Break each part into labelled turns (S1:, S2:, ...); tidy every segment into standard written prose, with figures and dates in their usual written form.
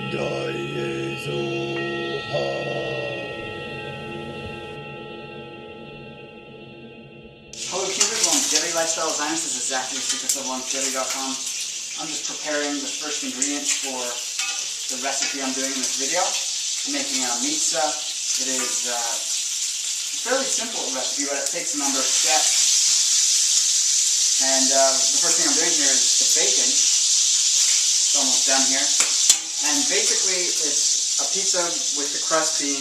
S1: Hello Keepers, Longevity Lifestyle Science. This is Zach, secretsoflongevity.com. I'm just preparing the first ingredients for the recipe I'm doing in this video. I'm making a Meatza. It is a fairly simple recipe, but it takes a number of steps. And the first thing I'm doing here is the bacon. It's almost done here. And basically it's a pizza with the crust being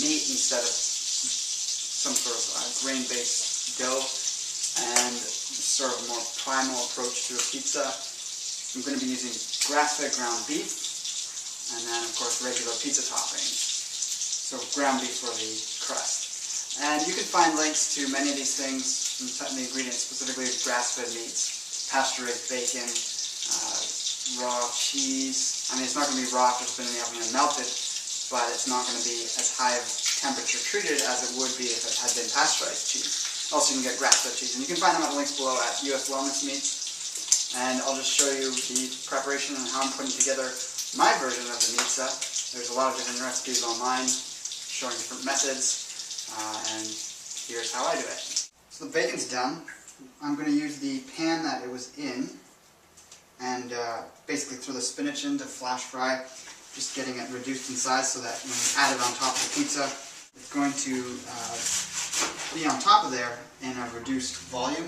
S1: meat instead of some sort of grain-based dough, and sort of a more primal approach to a pizza. I'm going to be using grass-fed ground beef, and then of course regular pizza toppings. So ground beef for the crust. And you can find links to many of these things, the ingredients, specifically grass-fed meats, pasture-raised bacon, raw cheese. I mean, it's not going to be raw after it's been in the oven and melted, but it's not going to be as high of temperature treated as it would be if it had been pasteurized cheese. Also, you can get grass-fed cheese, and you can find them at the links below at US Wellness Meats. And I'll just show you the preparation and how I'm putting together my version of the Meatza. There's a lot of different recipes online showing different methods, and here's how I do it. So the bacon's done. I'm going to use the pan that it was in, and basically throw the spinach in to flash fry, just getting it reduced in size so that when you add it on top of the pizza, it's going to be on top of there in a reduced volume.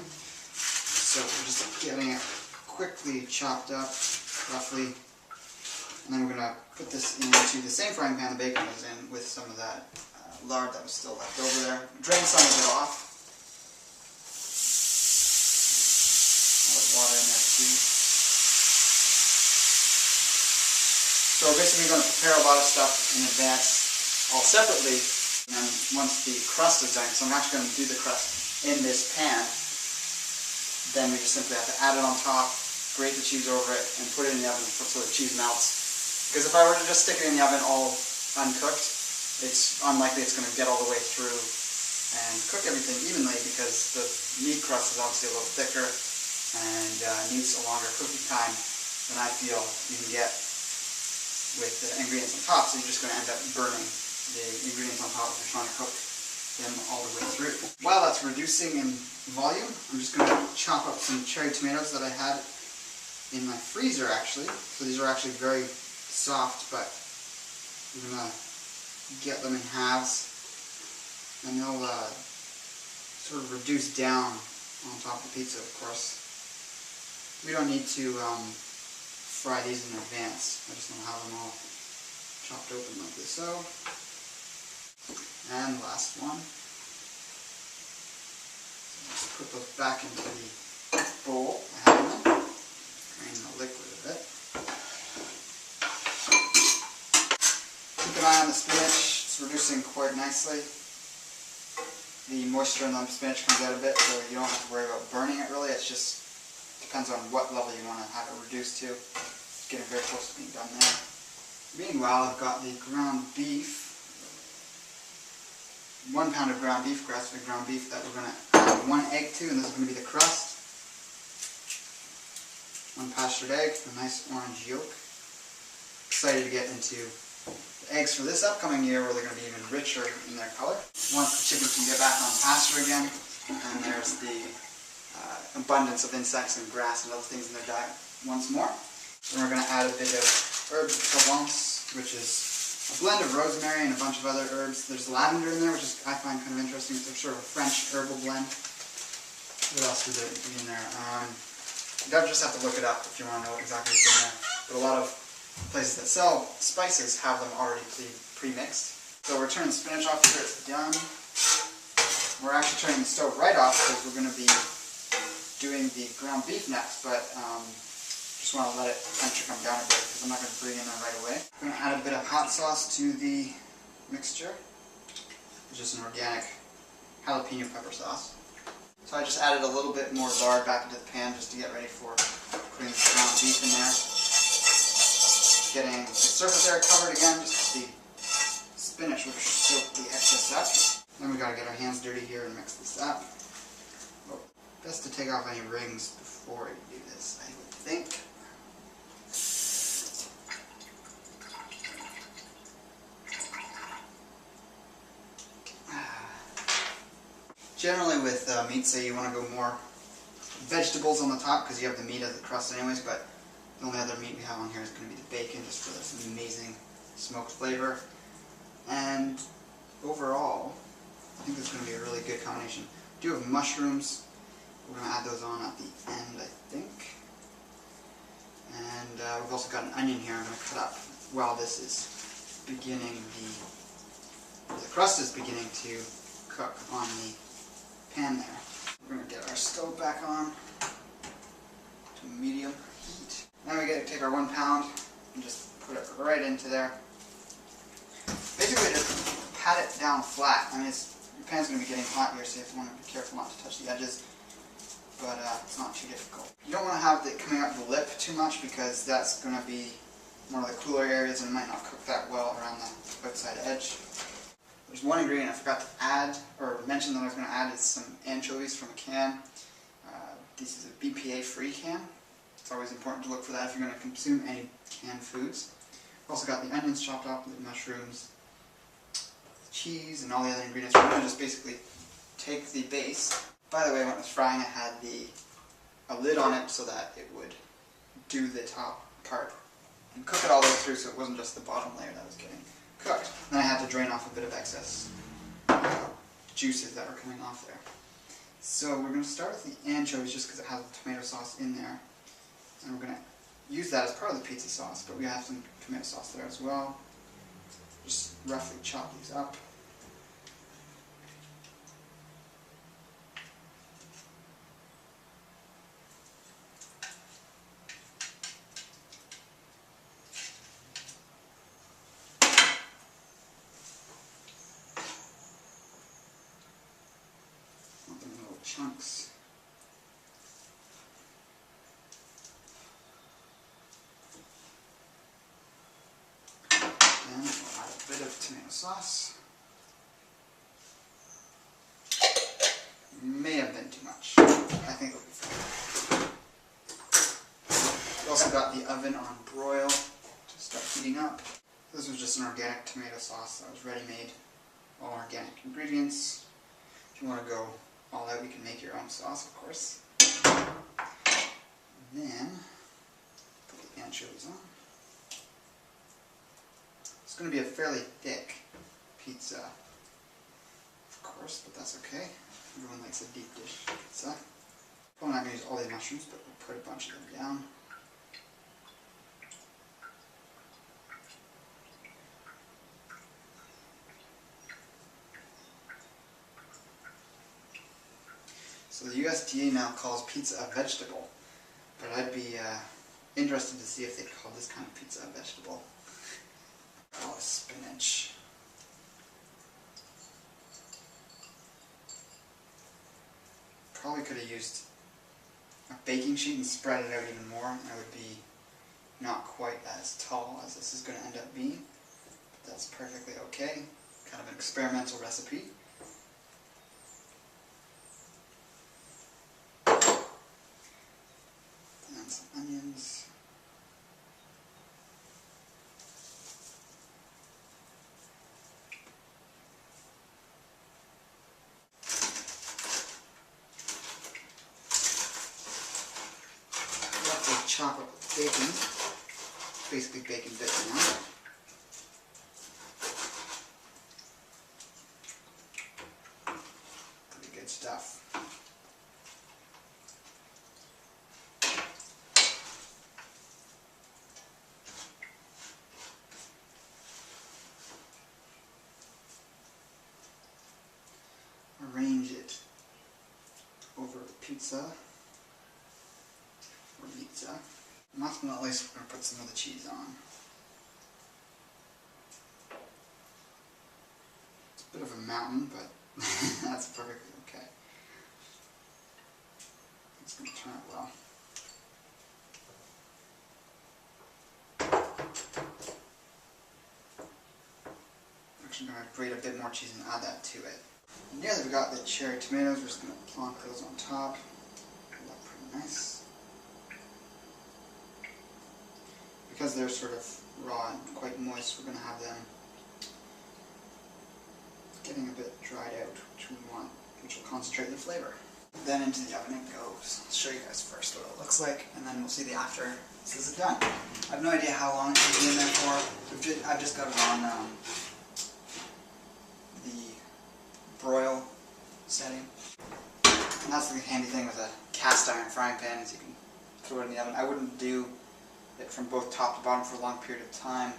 S1: So we're just getting it quickly chopped up, roughly, and then we're going to put this into the same frying pan the bacon was in with some of that lard that was still left over there. Drain some of it off. Put water in there too. So basically we're going to prepare a lot of stuff in advance, all separately, and then once the crust is done, so I'm actually going to do the crust in this pan, then we just simply have to add it on top, grate the cheese over it, and put it in the oven so the cheese melts. Because if I were to just stick it in the oven all uncooked, it's unlikely it's going to get all the way through and cook everything evenly, because the meat crust is obviously a little thicker and needs a longer cooking time than I feel you can get with the ingredients on top, so you're just going to end up burning the ingredients on top if you're trying to cook them all the way through. While that's reducing in volume, I'm just going to chop up some cherry tomatoes that I had in my freezer actually. So these are actually very soft, but I'm going to get them in halves, and they'll sort of reduce down on top of the pizza, of course. We don't need to fry these in advance. I just want to have them all chopped open like this. So, and last one. So just put those back into the bowl I have in them. Drain the liquid a bit. Keep an eye on the spinach. It's reducing quite nicely. The moisture in the spinach comes out a bit, so you don't have to worry about burning it really. It's just depends on what level you want to have it reduced to. It's getting very close to being done there. Meanwhile, I've got the ground beef. 1 pound of ground beef, grass-fed ground beef, that we're going to add 1 egg to, and this is going to be the crust. 1 pastured egg, a nice orange yolk. Excited to get into the eggs for this upcoming year, where they're going to be even richer in their color. Once the chicken can get back on pasture again, and there's the abundance of insects and grass and other things in their diet once more. Then we're going to add a bit of herb de Provence, which is a blend of rosemary and a bunch of other herbs. There's lavender in there, which is, I find kind of interesting. It's sort of a French herbal blend. What else would there be in there? You don't just have to look it up if you want to know exactly what's in there. But a lot of places that sell spices have them already pre-mixed. So we're turning the spinach off here. It's done. We're actually turning the stove right off because we're going to be doing the ground beef next, but just want to let it temperature come down a bit because I'm not going to bring it in there right away. I'm going to add a bit of hot sauce to the mixture, which is an organic jalapeno pepper sauce. So I just added a little bit more lard back into the pan just to get ready for putting the ground beef in there. Getting the surface area covered again, just the spinach which soak the excess up. Then we got to get our hands dirty here and mix this up. Oh, best to take off any rings before you do this, I would think. Generally with Meatza you want to go more vegetables on the top because you have the meat as the crust anyways, but the only other meat we have on here is going to be the bacon, just for this amazing smoked flavor. And overall, I think this is going to be a really good combination. We do have mushrooms. We're going to add those on at the end, I think. And we've also got an onion here I'm going to cut up while this is beginning the crust is beginning to cook on the pan there. We're going to get our stove back on to medium heat. Now we get to take our 1 pound and just put it right into there. Basically just pat it down flat. I mean, your pan's going to be getting hot here, so you have to want to be careful not to touch the edges. But it's not too difficult. You don't want to have it coming out the lip too much because that's going to be one of the cooler areas and might not cook that well around the outside edge. There's one ingredient I forgot to add, or mention that I was going to add, is some anchovies from a can. This is a BPA-free can. It's always important to look for that if you're going to consume any canned foods. We've also got the onions chopped up, the mushrooms, the cheese, and all the other ingredients. We're going to just basically take the base. By the way, when I was frying, I had a lid on it so that it would do the top part and cook it all the way through, so it wasn't just the bottom layer that was getting cooked. Then I had to drain off a bit of excess juices that were coming off there. So we're going to start with the anchovies just because it has the tomato sauce in there. And we're going to use that as part of the pizza sauce, but we have some tomato sauce there as well. Just roughly chop these up. Little chunks. Then we'll add a bit of tomato sauce. May have been too much. I think it'll be fine. We also got the oven on broil to start heating up. This was just an organic tomato sauce that was ready-made. All organic ingredients. If you want to go all out, you can make your own sauce, of course. And then put the anchovies on. It's going to be a fairly thick pizza, of course, but that's okay. Everyone likes a deep dish pizza. Probably not going to use all the mushrooms, but we'll put a bunch of them down. So the USDA now calls pizza a vegetable, but I'd be interested to see if they call this kind of pizza a vegetable. Oh, spinach. Probably could have used a baking sheet and spread it out even more, and it would be not quite as tall as this is going to end up being. But that's perfectly okay. Kind of an experimental recipe. And some onions. Chop up the bacon, basically bacon bits now. Pretty good stuff. Arrange it over the pizza. Or Meatza. And last but not least, we're going to put some of the cheese on. It's a bit of a mountain, but that's perfectly okay. It's going to turn out well. Actually, I'm going to grate a bit more cheese and add that to it. And now that we got the cherry tomatoes, we're just going to plonk those on top. Look pretty nice. Because they're sort of raw and quite moist, we're going to have them getting a bit dried out, which we want which will concentrate the flavor. Then into the oven it goes. I'll show you guys first what it looks like, and then we'll see the after. This is it done. I have no idea how long it will be in there for. I've just got it on the broil setting. And that's the handy thing with a cast iron frying pan, is you can throw it in the oven. I wouldn't do it from both top to bottom for a long period of time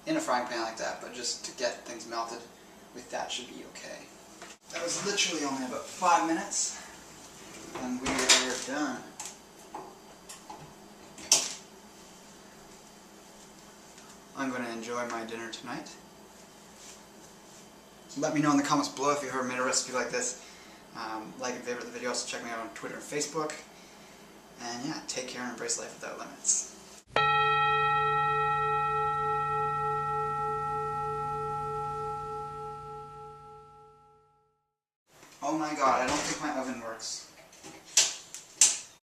S1: in a frying pan like that, but just to get things melted with that should be okay. That was literally only about 5 minutes, and we are done. I'm going to enjoy my dinner tonight. So let me know in the comments below if you've ever made a recipe like this. Like and favorite the video, also check me out on Twitter and Facebook. And yeah, take care and embrace life without limits. Oh my god, I don't think my oven works.